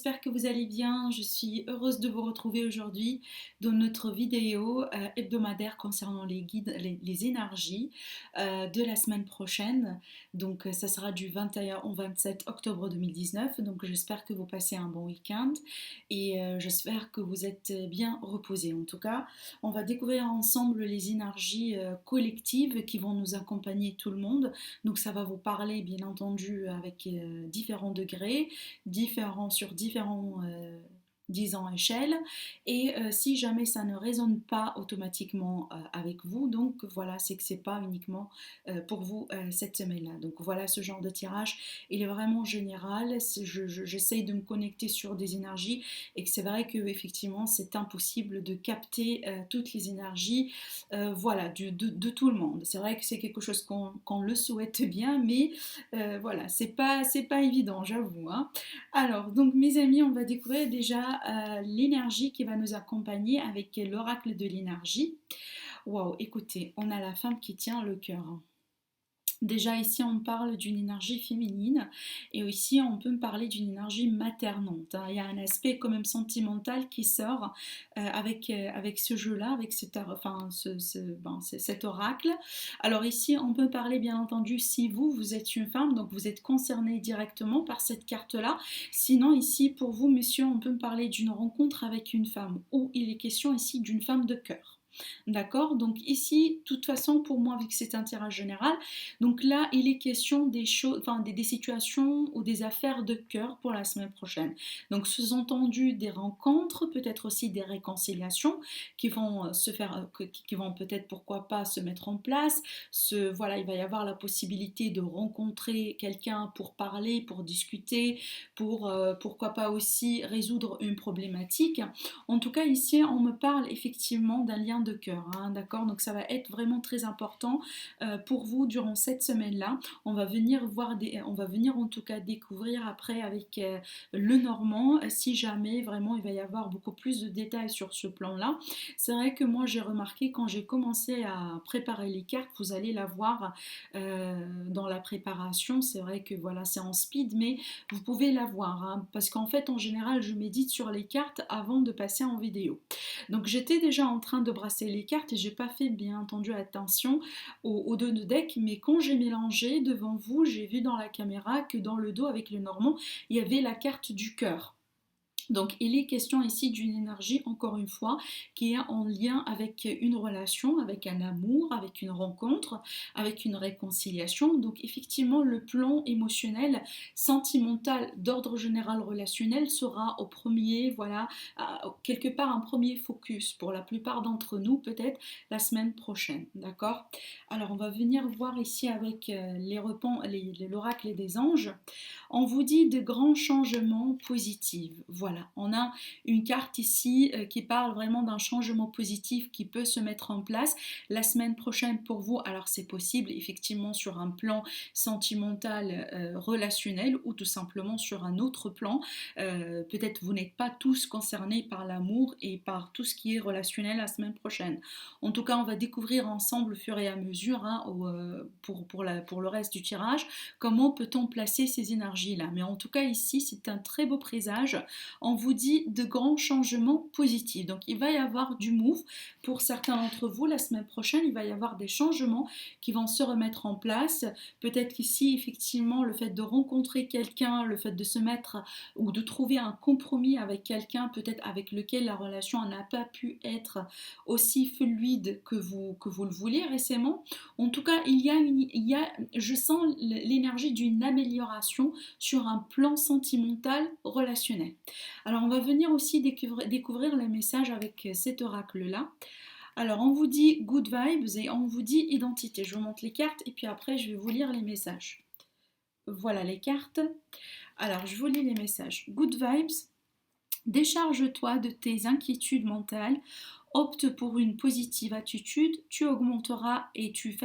j'espère que vous allez bien. Je suis heureuse de vous retrouver aujourd'hui dans notre vidéo hebdomadaire concernant les guides, les énergies de la semaine prochaine. Donc ça sera du 21 au 27 octobre 2019. Donc j'espère que vous passez un bon week-end et j'espère que vous êtes bien reposés. En tout cas, on va découvrir ensemble les énergies collectives qui vont nous accompagner tout le monde. Donc ça va vous parler bien entendu avec différents degrés, différents sur différents disons échelles, et si jamais ça ne résonne pas automatiquement avec vous, donc voilà, c'est que c'est pas uniquement pour vous cette semaine-là. Donc voilà, ce genre de tirage il est vraiment général. J'essaye de me connecter sur des énergies et que c'est vrai que effectivement c'est impossible de capter toutes les énergies voilà, de tout le monde. C'est vrai que c'est quelque chose qu'on le souhaite bien, mais voilà, c'est pas évident, j'avoue, hein. Alors, donc mes amis, on va découvrir déjà l'énergie qui va nous accompagner avec l'oracle de l'énergie. Waouh, écoutez, on a la femme qui tient le cœur. Déjà ici on parle d'une énergie féminine et aussi on peut me parler d'une énergie maternante, hein. Il y a un aspect quand même sentimental qui sort avec ce jeu-là, avec cet oracle. Alors ici on peut parler bien entendu si vous êtes une femme, donc vous êtes concerné directement par cette carte-là. Sinon ici pour vous messieurs on peut me parler d'une rencontre avec une femme ou il est question ici d'une femme de cœur. D'accord, donc ici, de toute façon, pour moi, vu que c'est un tirage général, donc là, il est question des choses, enfin des situations ou des affaires de cœur pour la semaine prochaine. Donc, sous-entendu des rencontres, peut-être aussi des réconciliations qui vont se faire, qui vont peut-être, pourquoi pas, se mettre en place. Voilà, il va y avoir la possibilité de rencontrer quelqu'un pour parler, pour discuter, pour pourquoi pas aussi résoudre une problématique. En tout cas, ici, on me parle effectivement d'un lien de cœur, hein, d'accord? Donc ça va être vraiment très important pour vous durant cette semaine-là. On va venir on va venir en tout cas découvrir après avec le Normand, si jamais vraiment il va y avoir beaucoup plus de détails sur ce plan-là. C'est vrai que moi j'ai remarqué quand j'ai commencé à préparer les cartes, vous allez la voir dans la préparation. C'est vrai que voilà, c'est en speed, mais vous pouvez la voir, hein, parce qu'en fait en général je médite sur les cartes avant de passer en vidéo. Donc j'étais déjà en train de brasser les cartes et j'ai pas fait bien entendu attention aux deux decks, mais quand j'ai mélangé devant vous, j'ai vu dans la caméra que dans le dos avec le Normand, il y avait la carte du cœur. Donc il est question ici d'une énergie, encore une fois, qui est en lien avec une relation, avec un amour, avec une rencontre, avec une réconciliation. Donc effectivement, le plan émotionnel, sentimental, d'ordre général relationnel sera au premier, voilà, quelque part un premier focus pour la plupart d'entre nous, peut-être la semaine prochaine, d'accord? Alors on va venir voir ici avec l'oracle des anges. On vous dit de grands changements positifs. Voilà, on a une carte ici qui parle vraiment d'un changement positif qui peut se mettre en place la semaine prochaine pour vous. Alors c'est possible effectivement sur un plan sentimental, relationnel ou tout simplement sur un autre plan. Peut-être vous n'êtes pas tous concernés par l'amour et par tout ce qui est relationnel la semaine prochaine. En tout cas, on va découvrir ensemble au fur et à mesure, hein, pour le reste du tirage, comment peut-on placer ces énergies-là. Mais en tout cas ici, c'est un très beau présage. On vous dit de grands changements positifs. Donc il va y avoir du move pour certains d'entre vous. La semaine prochaine, il va y avoir des changements qui vont se remettre en place. Peut-être qu'ici, effectivement, le fait de rencontrer quelqu'un, le fait de se mettre ou de trouver un compromis avec quelqu'un, peut-être avec lequel la relation n'a pas pu être aussi fluide que vous le vouliez récemment. En tout cas, je sens l'énergie d'une amélioration sur un plan sentimental relationnel. Alors, on va venir aussi découvrir le message avec cet oracle-là. Alors, on vous dit good vibes et on vous dit identité. Je vous montre les cartes et puis après, je vais vous lire les messages. Voilà les cartes. Alors, je vous lis les messages. Good vibes. Décharge-toi de tes inquiétudes mentales. Opte pour une positive attitude, tu augmenteras et tu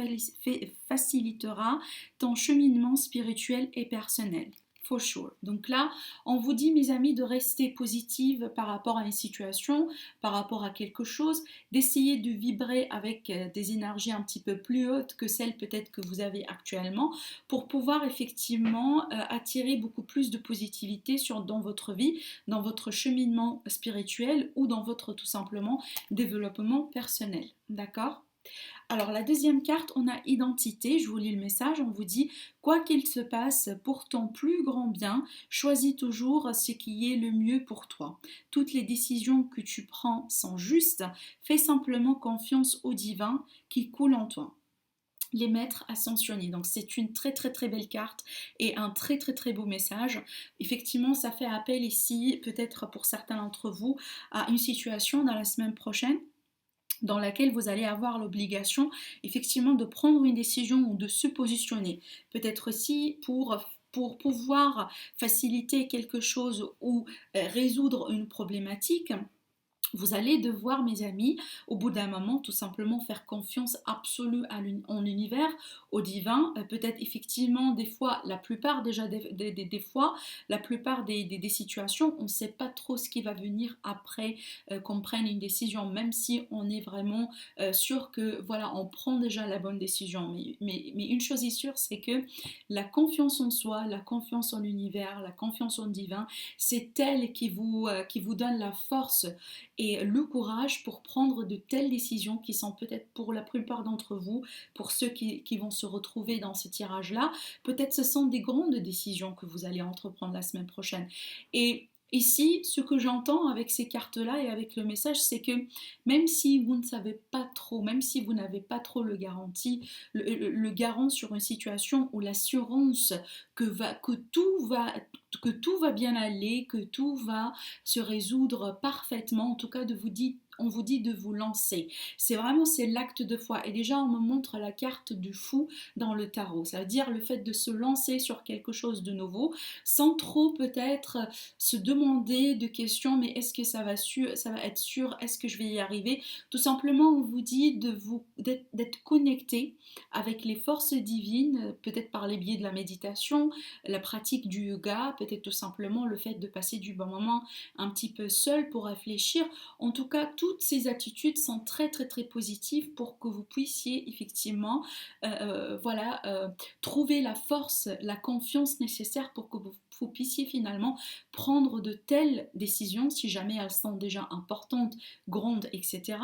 faciliteras ton cheminement spirituel et personnel. For sure. Donc là, on vous dit, mes amis, de rester positive par rapport à une situation, par rapport à quelque chose, d'essayer de vibrer avec des énergies un petit peu plus hautes que celles peut-être que vous avez actuellement pour pouvoir effectivement attirer beaucoup plus de positivité dans votre vie, dans votre cheminement spirituel ou dans votre tout simplement développement personnel. D'accord? Alors la deuxième carte, on a identité, je vous lis le message, on vous dit quoi qu'il se passe pour ton plus grand bien, choisis toujours ce qui est le mieux pour toi. Toutes les décisions que tu prends sont justes, fais simplement confiance au divin qui coule en toi. Les maîtres ascensionnés. Donc c'est une très très très belle carte et un très très très beau message. Effectivement, ça fait appel ici, peut-être pour certains d'entre vous, à une situation dans la semaine prochaine dans laquelle vous allez avoir l'obligation effectivement de prendre une décision ou de se positionner. Peut-être aussi pour pouvoir faciliter quelque chose ou résoudre une problématique. Vous allez devoir, mes amis, au bout d'un moment, tout simplement faire confiance absolue en l'univers, au divin. Peut-être effectivement, des fois, la plupart déjà des fois, la plupart des situations, on ne sait pas trop ce qui va venir après qu'on prenne une décision, même si on est vraiment sûr que, voilà, on prend déjà la bonne décision. Mais une chose est sûre, c'est que la confiance en soi, la confiance en l'univers, la confiance en divin, c'est elle qui vous donne la force et le courage pour prendre de telles décisions qui sont peut-être pour la plupart d'entre vous, pour ceux qui vont se retrouver dans ce tirage-là, peut-être ce sont des grandes décisions que vous allez entreprendre la semaine prochaine. Et ici, ce que j'entends avec ces cartes-là et avec le message, c'est que même si vous ne savez pas trop, même si vous n'avez pas trop le garantie, le garant sur une situation ou l'assurance que tout va bien aller, que tout va se résoudre parfaitement, en tout cas on vous dit de vous lancer. C'est l'acte de foi. Et déjà, on me montre la carte du fou dans le tarot. Ça veut dire le fait de se lancer sur quelque chose de nouveau, sans trop peut-être se demander de questions, mais est-ce que ça va être sûr, est-ce que je vais y arriver? Tout simplement, on vous dit d'être connecté avec les forces divines, peut-être par les biais de la méditation, la pratique du yoga, peut-être tout simplement le fait de passer du bon moment un petit peu seul pour réfléchir. En tout cas, toutes ces attitudes sont très très très positives pour que vous puissiez effectivement trouver la force, la confiance nécessaire pour que vous puissiez finalement prendre de telles décisions si jamais elles sont déjà importantes, grandes, etc.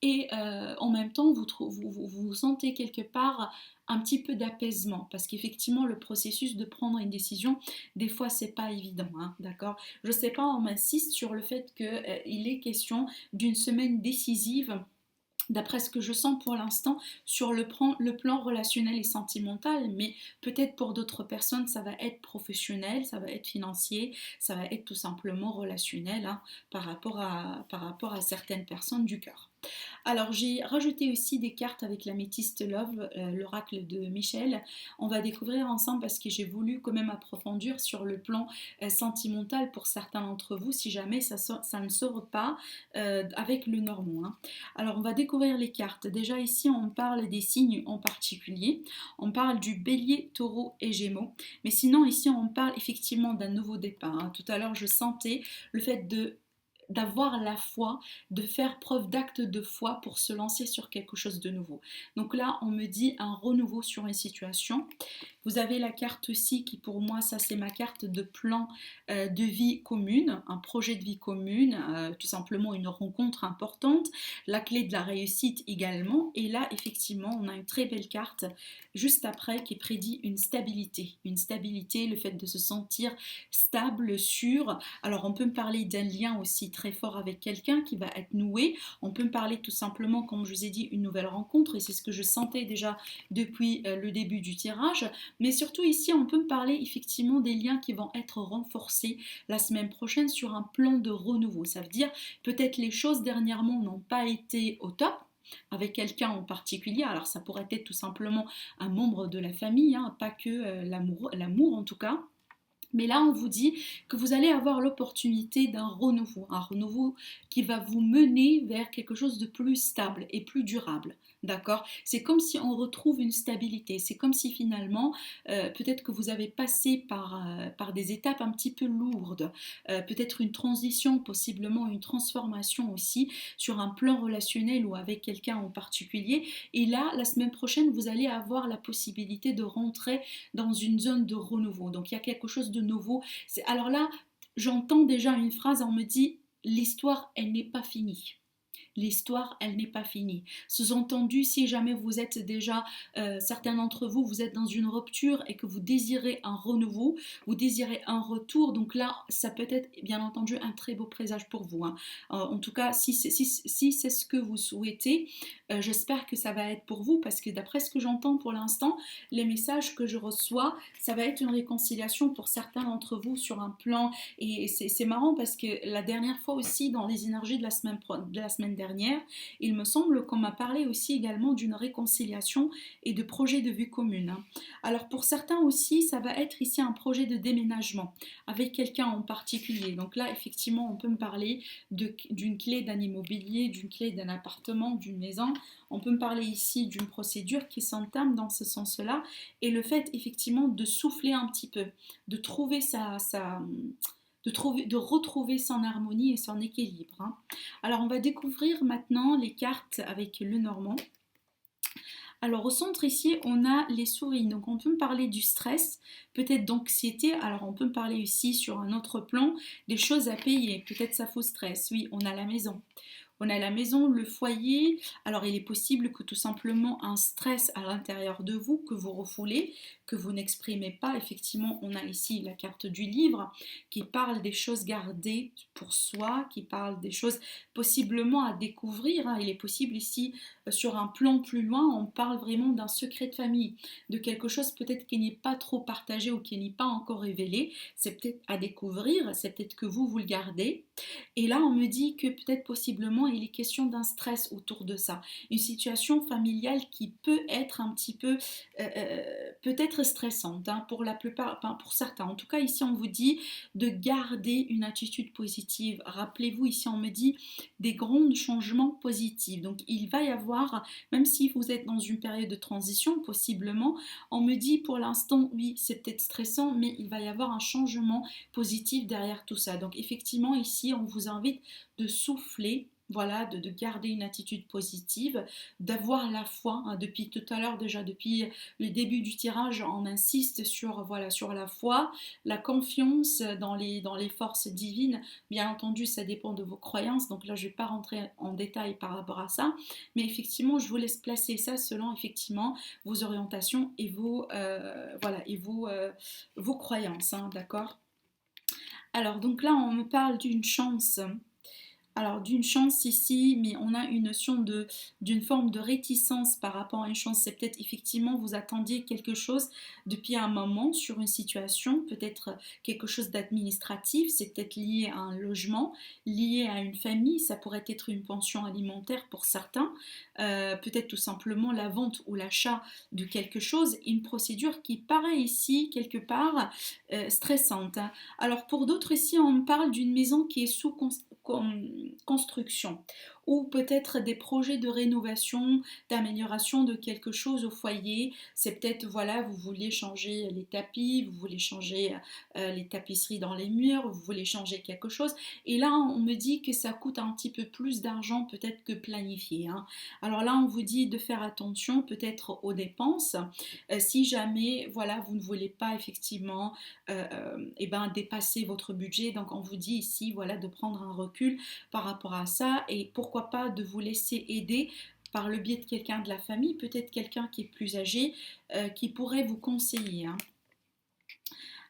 Et en même temps, vous sentez quelque part un petit peu d'apaisement parce qu'effectivement le processus de prendre une décision des fois c'est pas évident, hein, d'accord. Je sais pas, on m'insiste sur le fait qu'il est question d'une semaine décisive d'après ce que je sens pour l'instant sur le plan relationnel et sentimental, mais peut-être pour d'autres personnes ça va être professionnel, ça va être financier, ça va être tout simplement relationnel, hein, par rapport à certaines personnes du cœur. Alors j'ai rajouté aussi des cartes avec l'améthyste Love, l'oracle de Michel. On va découvrir ensemble parce que j'ai voulu quand même approfondir sur le plan sentimental pour certains d'entre vous si jamais ça ne sort pas avec le normand, hein. Alors on va découvrir les cartes. Déjà ici on parle des signes en particulier. On parle du bélier, taureau et gémeaux. Mais sinon ici on parle effectivement d'un nouveau départ, hein. Tout à l'heure je sentais le fait d'avoir la foi, de faire preuve d'acte de foi pour se lancer sur quelque chose de nouveau. Donc là, on me dit un renouveau sur une situation. Vous avez la carte aussi qui pour moi, ça c'est ma carte de plan de vie commune, un projet de vie commune, tout simplement une rencontre importante, la clé de la réussite également. Et là, effectivement, on a une très belle carte juste après qui prédit une stabilité, le fait de se sentir stable, sûr. Alors on peut me parler d'un lien aussi très fort avec quelqu'un qui va être noué. On peut me parler tout simplement, comme je vous ai dit, une nouvelle rencontre et c'est ce que je sentais déjà depuis le début du tirage. Mais surtout ici, on peut me parler effectivement des liens qui vont être renforcés la semaine prochaine sur un plan de renouveau. Ça veut dire peut-être les choses dernièrement n'ont pas été au top avec quelqu'un en particulier. Alors ça pourrait être tout simplement un membre de la famille, hein, pas que l'amour en tout cas. Mais là, on vous dit que vous allez avoir l'opportunité d'un renouveau, un renouveau qui va vous mener vers quelque chose de plus stable et plus durable. D'accord? C'est comme si on retrouve une stabilité. C'est comme si finalement, peut-être que vous avez passé par des étapes un petit peu lourdes, peut-être une transition, possiblement une transformation aussi sur un plan relationnel ou avec quelqu'un en particulier. Et là, la semaine prochaine, vous allez avoir la possibilité de rentrer dans une zone de renouveau. Donc il y a quelque chose de nouveau. Alors là, j'entends déjà une phrase, on me dit, l'histoire, elle n'est pas finie. L'histoire, elle n'est pas finie. Sous-entendu, si jamais vous êtes déjà, certains d'entre vous, vous êtes dans une rupture et que vous désirez un renouveau, vous désirez un retour, donc là, ça peut être bien entendu un très beau présage pour vous, hein. En tout cas, si c'est ce que vous souhaitez, j'espère que ça va être pour vous parce que d'après ce que j'entends pour l'instant, les messages que je reçois, ça va être une réconciliation pour certains d'entre vous sur un plan. Et c'est marrant parce que la dernière fois aussi, dans les énergies de la semaine dernière, il me semble qu'on m'a parlé aussi également d'une réconciliation et de projets de vue commune, hein. Alors pour certains aussi, ça va être ici un projet de déménagement avec quelqu'un en particulier. Donc là, effectivement, on peut me parler d'une clé d'un immobilier, d'une clé d'un appartement, d'une maison. On peut me parler ici d'une procédure qui s'entame dans ce sens-là. Et le fait effectivement de souffler un petit peu, de trouver de retrouver son harmonie et son équilibre, hein. Alors on va découvrir maintenant les cartes avec le normand. Alors au centre ici, on a les souris, donc on peut me parler du stress, peut-être d'anxiété, alors on peut me parler aussi sur un autre plan des choses à payer, peut-être ça faut stress, oui, on a la maison. On a la maison, le foyer. Alors il est possible que tout simplement un stress à l'intérieur de vous, que vous refoulez, que vous n'exprimez pas. Effectivement, on a ici la carte du livre qui parle des choses gardées pour soi, qui parle des choses possiblement à découvrir, hein. Il est possible ici, sur un plan plus loin, on parle vraiment d'un secret de famille, de quelque chose peut-être qui n'est pas trop partagé ou qui n'est pas encore révélé. C'est peut-être à découvrir, c'est peut-être que vous le gardez. Et là, on me dit que peut-être possiblement il est question d'un stress autour de ça, une situation familiale qui peut être un petit peu, peut-être stressante, hein, pour la plupart, enfin, pour certains. En tout cas, ici, on vous dit de garder une attitude positive. Rappelez-vous, ici, on me dit des grands changements positifs. Donc, il va y avoir, même si vous êtes dans une période de transition, possiblement, on me dit pour l'instant, oui, c'est peut-être stressant, mais il va y avoir un changement positif derrière tout ça. Donc, effectivement, ici, on vous invite de souffler, voilà, de garder une attitude positive, d'avoir la foi, hein. Depuis tout à l'heure, déjà depuis le début du tirage, on insiste sur, voilà, sur la foi, la confiance dans les forces divines. Bien entendu, ça dépend de vos croyances, donc là je ne vais pas rentrer en détail par rapport à ça, mais effectivement je vous laisse placer ça selon effectivement vos orientations et voilà, et vos croyances, hein, d'accord. Alors donc là on me parle d'une chance. Alors d'une chance ici, mais on a une notion d'une forme de réticence par rapport à une chance. C'est peut-être effectivement vous attendiez quelque chose depuis un moment sur une situation, peut-être quelque chose d'administratif, c'est peut-être lié à un logement, lié à une famille, ça pourrait être une pension alimentaire pour certains, peut-être tout simplement la vente ou l'achat de quelque chose, une procédure qui paraît ici quelque part stressante, hein. Alors pour d'autres ici, on me parle d'une maison qui est sous construction ou peut-être des projets de rénovation, d'amélioration de quelque chose au foyer. C'est peut-être, voilà, vous voulez changer les tapis, vous voulez changer les tapisseries dans les murs, vous voulez changer quelque chose. Et là, on me dit que ça coûte un petit peu plus d'argent peut-être que planifié, hein. Alors là, on vous dit de faire attention peut-être aux dépenses. Si jamais, voilà, vous ne voulez pas effectivement et ben, dépasser votre budget. Donc on vous dit ici, voilà, de prendre un recul par rapport à ça et pourquoi pas de vous laisser aider par le biais de quelqu'un de la famille, peut-être quelqu'un qui est plus âgé, qui pourrait vous conseiller, hein.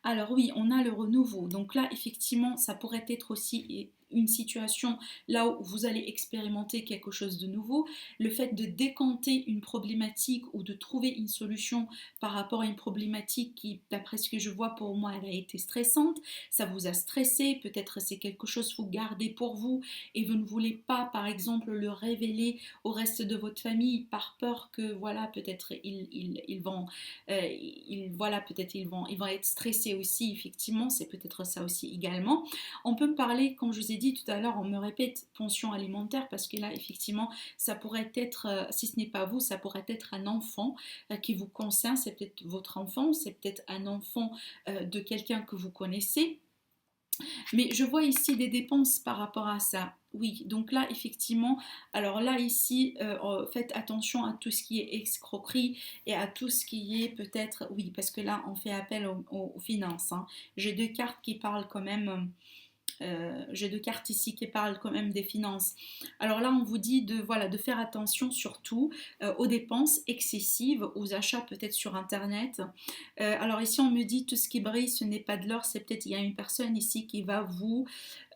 Alors oui, on a le renouveau. Donc là, effectivement, ça pourrait être aussi une situation là où vous allez expérimenter quelque chose de nouveau. Le fait de décanter une problématique ou de trouver une solution par rapport à une problématique qui, d'après ce que je vois pour moi, elle a été stressante, ça vous a stressé, peut-être c'est quelque chose que vous gardez pour vous et vous ne voulez pas, par exemple, le révéler au reste de votre famille par peur que, voilà, peut-être ils vont voilà, peut-être ils vont être stressés aussi, effectivement, c'est peut-être ça aussi également. On peut me parler, comme je vous ai dit tout à l'heure, on me répète pension alimentaire parce que là, effectivement, ça pourrait être, si ce n'est pas vous, ça pourrait être un enfant qui vous concerne, c'est peut-être votre enfant, c'est peut-être un enfant de quelqu'un que vous connaissez. Mais je vois ici des dépenses par rapport à ça. Oui, donc là, effectivement, alors là, ici, faites attention à tout ce qui est escroquerie et à tout ce qui est peut-être, oui, parce que là, on fait appel aux finances, hein. J'ai deux cartes qui parlent quand même j'ai deux cartes ici qui parlent quand même des finances. Alors là, on vous dit de, voilà, de faire attention surtout aux dépenses excessives, aux achats peut-être sur Internet. Alors ici, on me dit tout ce qui brille, ce n'est pas de l'or. C'est peut-être il y a une personne ici qui va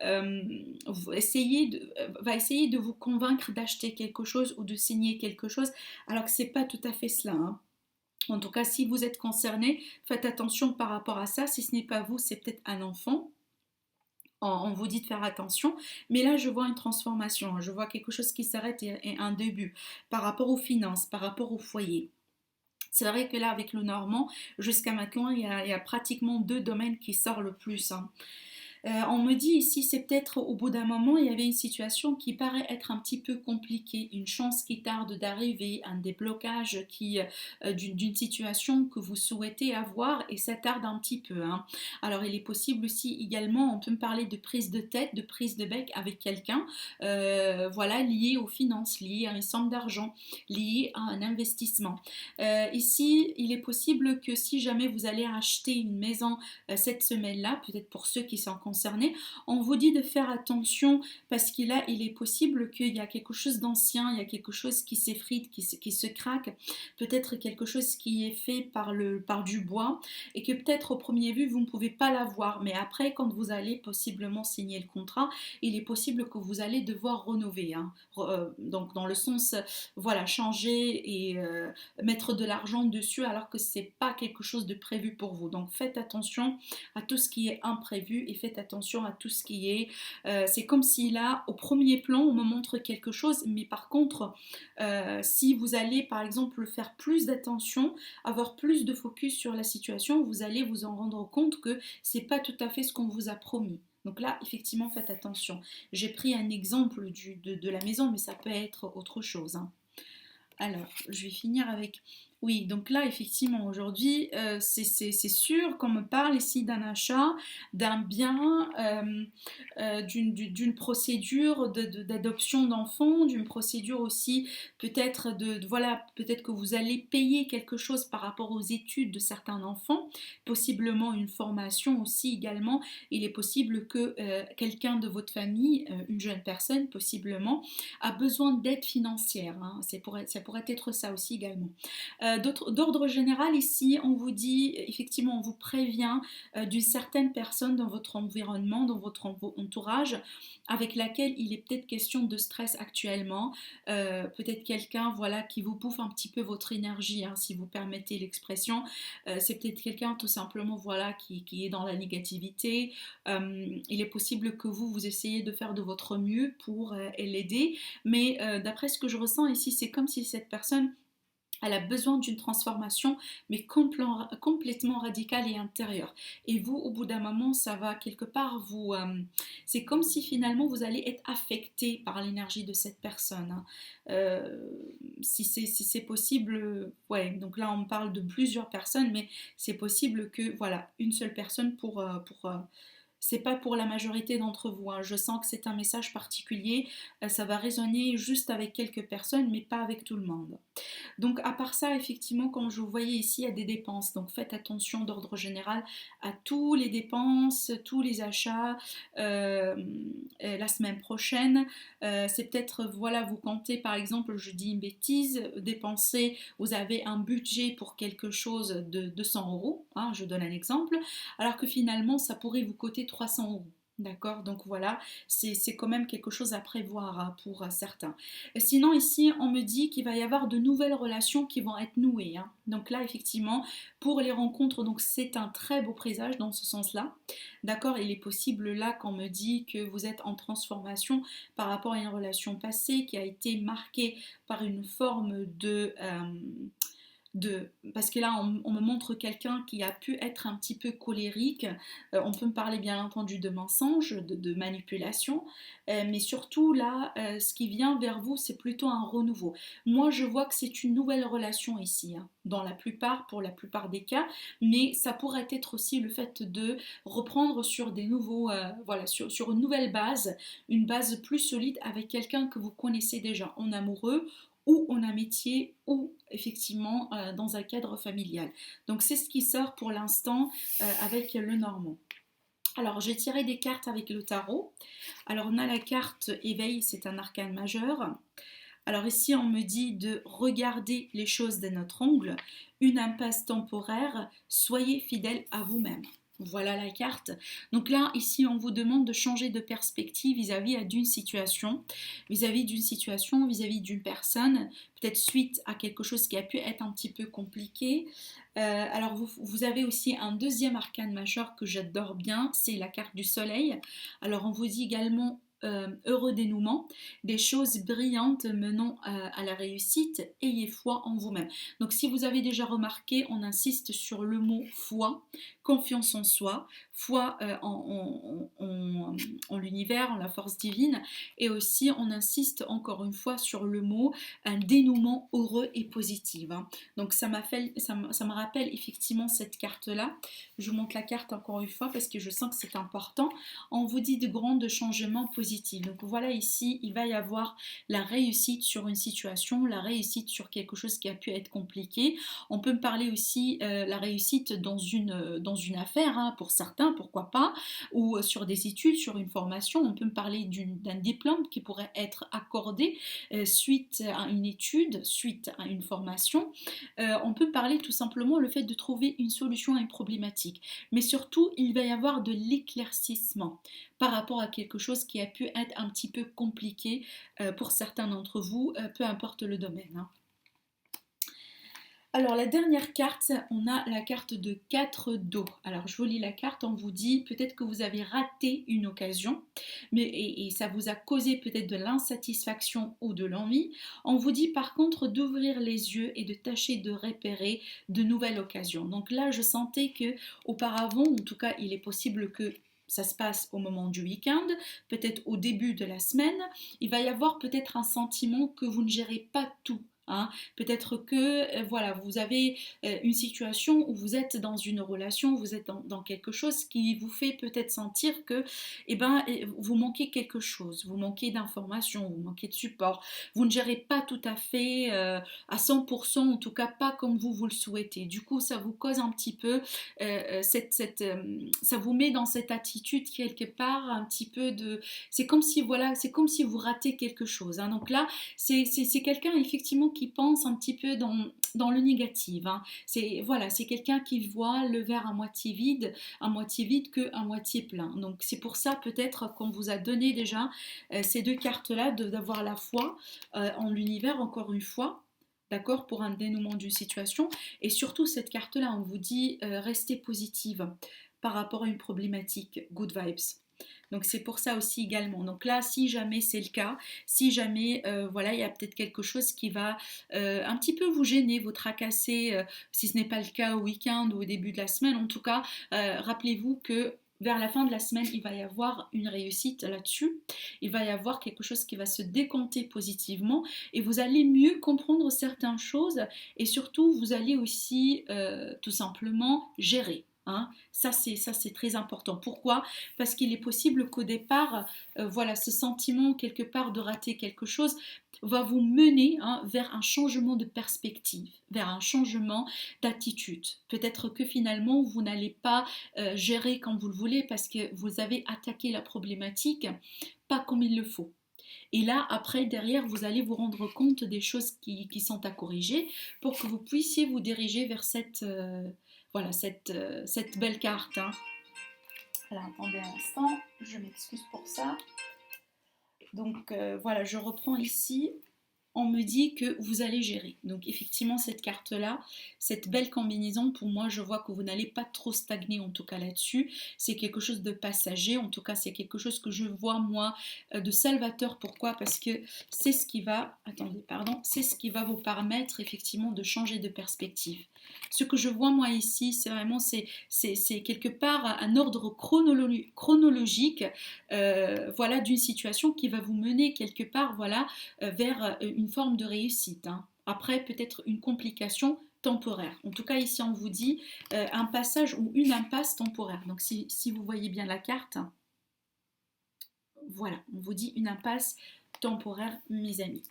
euh, va essayer de vous convaincre d'acheter quelque chose ou de signer quelque chose, alors que c'est pas tout à fait cela, hein. En tout cas, si vous êtes concerné, faites attention par rapport à ça. Si ce n'est pas vous, c'est peut-être un enfant. On vous dit de faire attention, mais là je vois une transformation, hein. Je vois quelque chose qui s'arrête et un début par rapport aux finances, par rapport au foyer. C'est vrai que là avec le normand, jusqu'à maintenant, il y a pratiquement deux domaines qui sortent le plus, hein. On me dit ici, c'est peut-être au bout d'un moment, il y avait une situation qui paraît être un petit peu compliquée, une chance qui tarde d'arriver, un déblocage d'une situation que vous souhaitez avoir et ça tarde un petit peu, hein. Alors il est possible aussi également, on peut me parler de prise de tête, de prise de bec avec quelqu'un, voilà, lié aux finances, lié à une somme d'argent, lié à un investissement. Ici, il est possible que si jamais vous allez acheter une maison cette semaine-là, peut-être pour ceux qui sont concernés, on vous dit de faire attention parce que là, il est possible qu'il y a quelque chose d'ancien, il y a quelque chose qui s'effrite, qui se craque, peut-être quelque chose qui est fait par du bois et que peut-être au premier vue, vous ne pouvez pas l'avoir. Mais après, quand vous allez possiblement signer le contrat, il est possible que vous allez devoir rénover, hein. Donc dans le sens, voilà, changer et mettre de l'argent dessus alors que c'est pas quelque chose de prévu pour vous. Donc faites attention à tout ce qui est imprévu et faites attention à tout ce qui est... c'est comme si là, au premier plan, on me montre quelque chose, mais par contre, si vous allez par exemple faire plus d'attention, avoir plus de focus sur la situation, vous allez vous en rendre compte que c'est pas tout à fait ce qu'on vous a promis. Donc là, effectivement, faites attention. J'ai pris un exemple de la maison, mais ça peut être autre chose, hein. Alors, je vais finir avec... Oui, donc là, effectivement, aujourd'hui, c'est sûr qu'on me parle ici d'un achat, d'un bien, d'une procédure d'adoption d'enfants, d'une procédure aussi peut-être voilà, peut-être que vous allez payer quelque chose par rapport aux études de certains enfants, possiblement une formation aussi également. Il est possible que quelqu'un de votre famille, une jeune personne possiblement, a besoin d'aide financière, hein. Ça pourrait être ça aussi également. D'ordre général, ici, on vous dit, effectivement, on vous prévient d'une certaine personne dans votre environnement, dans votre entourage, avec laquelle il est peut-être question de stress actuellement. Peut-être quelqu'un, voilà, qui vous bouffe un petit peu votre énergie, hein, si vous permettez l'expression. C'est peut-être quelqu'un, tout simplement, voilà, qui est dans la négativité. Il est possible que vous essayez de faire de votre mieux pour l'aider, mais d'après ce que je ressens ici, c'est comme si cette personne elle a besoin d'une transformation, mais complètement radicale et intérieure. Et vous, au bout d'un moment, ça va quelque part vous... c'est comme si finalement vous allez être affecté par l'énergie de cette personne, hein. Si c'est possible, ouais, donc là on parle de plusieurs personnes, mais c'est possible que, voilà, une seule personne c'est pas pour la majorité d'entre vous, hein. Je sens que c'est un message particulier. Ça va résonner juste avec quelques personnes, mais pas avec tout le monde. Donc à part ça, effectivement, comme je vous voyais ici, il y a des dépenses. Donc faites attention d'ordre général à tous les dépenses, tous les achats. La semaine prochaine, c'est peut-être, voilà, vous comptez par exemple, je dis une bêtise, dépenser, vous avez un budget pour quelque chose de 200 euros, hein, je donne un exemple, alors que finalement ça pourrait vous coûter 300 euros. D'accord, donc voilà, c'est quand même quelque chose à prévoir, hein, pour certains. Sinon, ici, on me dit qu'il va y avoir de nouvelles relations qui vont être nouées, hein. Donc là, effectivement, pour les rencontres, donc c'est un très beau présage dans ce sens-là. D'accord, il est possible là qu'on me dit que vous êtes en transformation par rapport à une relation passée qui a été marquée par une forme parce que là on me montre quelqu'un qui a pu être un petit peu colérique. On peut me parler bien entendu de mensonges, de manipulation, mais surtout là, ce qui vient vers vous, c'est plutôt un renouveau. Moi, je vois que c'est une nouvelle relation ici, hein, pour la plupart des cas, mais ça pourrait être aussi le fait de reprendre sur des nouveaux, voilà, sur une nouvelle base, une base plus solide avec quelqu'un que vous connaissez déjà en amoureux ou en amitié ou effectivement dans un cadre familial. Donc c'est ce qui sort pour l'instant avec le Normand. Alors, j'ai tiré des cartes avec le tarot. Alors, on a la carte éveil, c'est un arcane majeur. Alors ici, on me dit de regarder les choses d'un autre angle, une impasse temporaire, soyez fidèle à vous-même. Voilà la carte. Donc là, ici, on vous demande de changer de perspective vis-à-vis d'une situation, vis-à-vis d'une personne, peut-être suite à quelque chose qui a pu être un petit peu compliqué. Alors, vous avez aussi un deuxième arcane majeur que j'adore bien, c'est la carte du soleil. Alors, on vous dit également heureux dénouement, des choses brillantes menant à la réussite, ayez foi en vous-même. Donc si vous avez déjà remarqué, on insiste sur le mot foi, confiance en soi, foi en l'univers, en la force divine, et aussi on insiste encore une fois sur le mot un dénouement heureux et positif, hein. Donc ça me rappelle effectivement cette carte-là. Je vous montre la carte encore une fois parce que je sens que c'est important. On vous dit de grands changements positifs. Donc voilà, ici, il va y avoir la réussite sur une situation, la réussite sur quelque chose qui a pu être compliqué. On peut me parler aussi la réussite dans une affaire, hein, pour certains, pourquoi pas, ou sur des études, sur une formation. On peut me parler d'un diplôme qui pourrait être accordé suite à une étude, suite à une formation. On peut parler tout simplement le fait de trouver une solution à une problématique. Mais surtout, il va y avoir de l'éclaircissement par rapport à quelque chose qui a pu être un petit peu compliqué pour certains d'entre vous, peu importe le domaine, hein. Alors la dernière carte, on a la carte de 4 dos. Alors je vous lis la carte, on vous dit peut-être que vous avez raté une occasion, et ça vous a causé peut-être de l'insatisfaction ou de l'ennui. On vous dit par contre d'ouvrir les yeux et de tâcher de repérer de nouvelles occasions. Donc là je sentais que auparavant, en tout cas il est possible que ça se passe au moment du week-end, peut-être au début de la semaine, il va y avoir peut-être un sentiment que vous ne gérez pas tout, hein. Peut-être que voilà, vous avez une situation où vous êtes dans une relation, vous êtes dans quelque chose qui vous fait peut-être sentir que vous manquez quelque chose, vous manquez d'informations, vous manquez de support, vous ne gérez pas tout à fait à 100%, en tout cas pas comme vous le souhaitez. Du coup, ça vous cause un petit peu, ça vous met dans cette attitude quelque part un petit peu de, c'est comme si voilà, c'est comme si vous ratez quelque chose, hein. Donc là, c'est quelqu'un effectivement qui pense un petit peu dans le négatif, hein. C'est voilà, c'est quelqu'un qui voit le verre à moitié vide que à moitié plein. Donc c'est pour ça peut-être qu'on vous a donné déjà ces deux cartes-là, d'avoir la foi en l'univers encore une fois. D'accord, pour un dénouement d'une situation. Et surtout, cette carte-là, on vous dit restez positive par rapport à une problématique, good vibes. Donc c'est pour ça aussi également. Donc là, si jamais c'est le cas, si jamais voilà, il y a peut-être quelque chose qui va un petit peu vous gêner, vous tracasser, si ce n'est pas le cas au week-end ou au début de la semaine, en tout cas, rappelez-vous que vers la fin de la semaine, il va y avoir une réussite là-dessus. Il va y avoir quelque chose qui va se décompter positivement et vous allez mieux comprendre certaines choses et surtout, vous allez aussi tout simplement gérer, hein. Ça, c'est très important. Pourquoi? Parce qu'il est possible qu'au départ, voilà, ce sentiment quelque part de rater quelque chose va vous mener, hein, vers un changement de perspective, vers un changement d'attitude. Peut-être que finalement, vous n'allez pas gérer comme vous le voulez parce que vous avez attaqué la problématique pas comme il le faut. Et là, après, derrière, vous allez vous rendre compte des choses qui sont à corriger pour que vous puissiez vous diriger vers voilà, cette belle carte, hein. Alors, attendez un instant, je m'excuse pour ça. Donc, voilà, je reprends ici. on me dit que vous allez gérer. Donc effectivement, cette carte-là, cette belle combinaison, pour moi, je vois que vous n'allez pas trop stagner en tout cas là-dessus. C'est quelque chose de passager, en tout cas c'est quelque chose que je vois moi de salvateur. Pourquoi? Parce que c'est ce qui va, attendez, pardon, c'est ce qui va vous permettre effectivement de changer de perspective. Ce que je vois moi ici, c'est vraiment, c'est quelque part un ordre chronologique, voilà, d'une situation qui va vous mener quelque part, voilà, vers une forme de réussite, hein. Après, peut-être une complication temporaire. En tout cas, ici, on vous dit un passage ou une impasse temporaire. Donc, si vous voyez bien la carte, voilà, on vous dit une impasse temporaire, mes amis.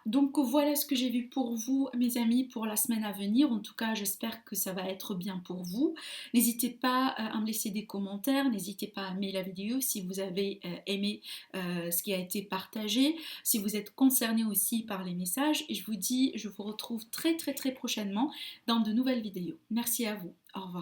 Donc voilà ce que j'ai vu pour vous, mes amis, pour la semaine à venir. En tout cas, j'espère que ça va être bien pour vous. N'hésitez pas à me laisser des commentaires, n'hésitez pas à aimer la vidéo si vous avez aimé ce qui a été partagé, si vous êtes concerné aussi par les messages. Et je vous dis, je vous retrouve très très très prochainement dans de nouvelles vidéos. Merci à vous. Au revoir.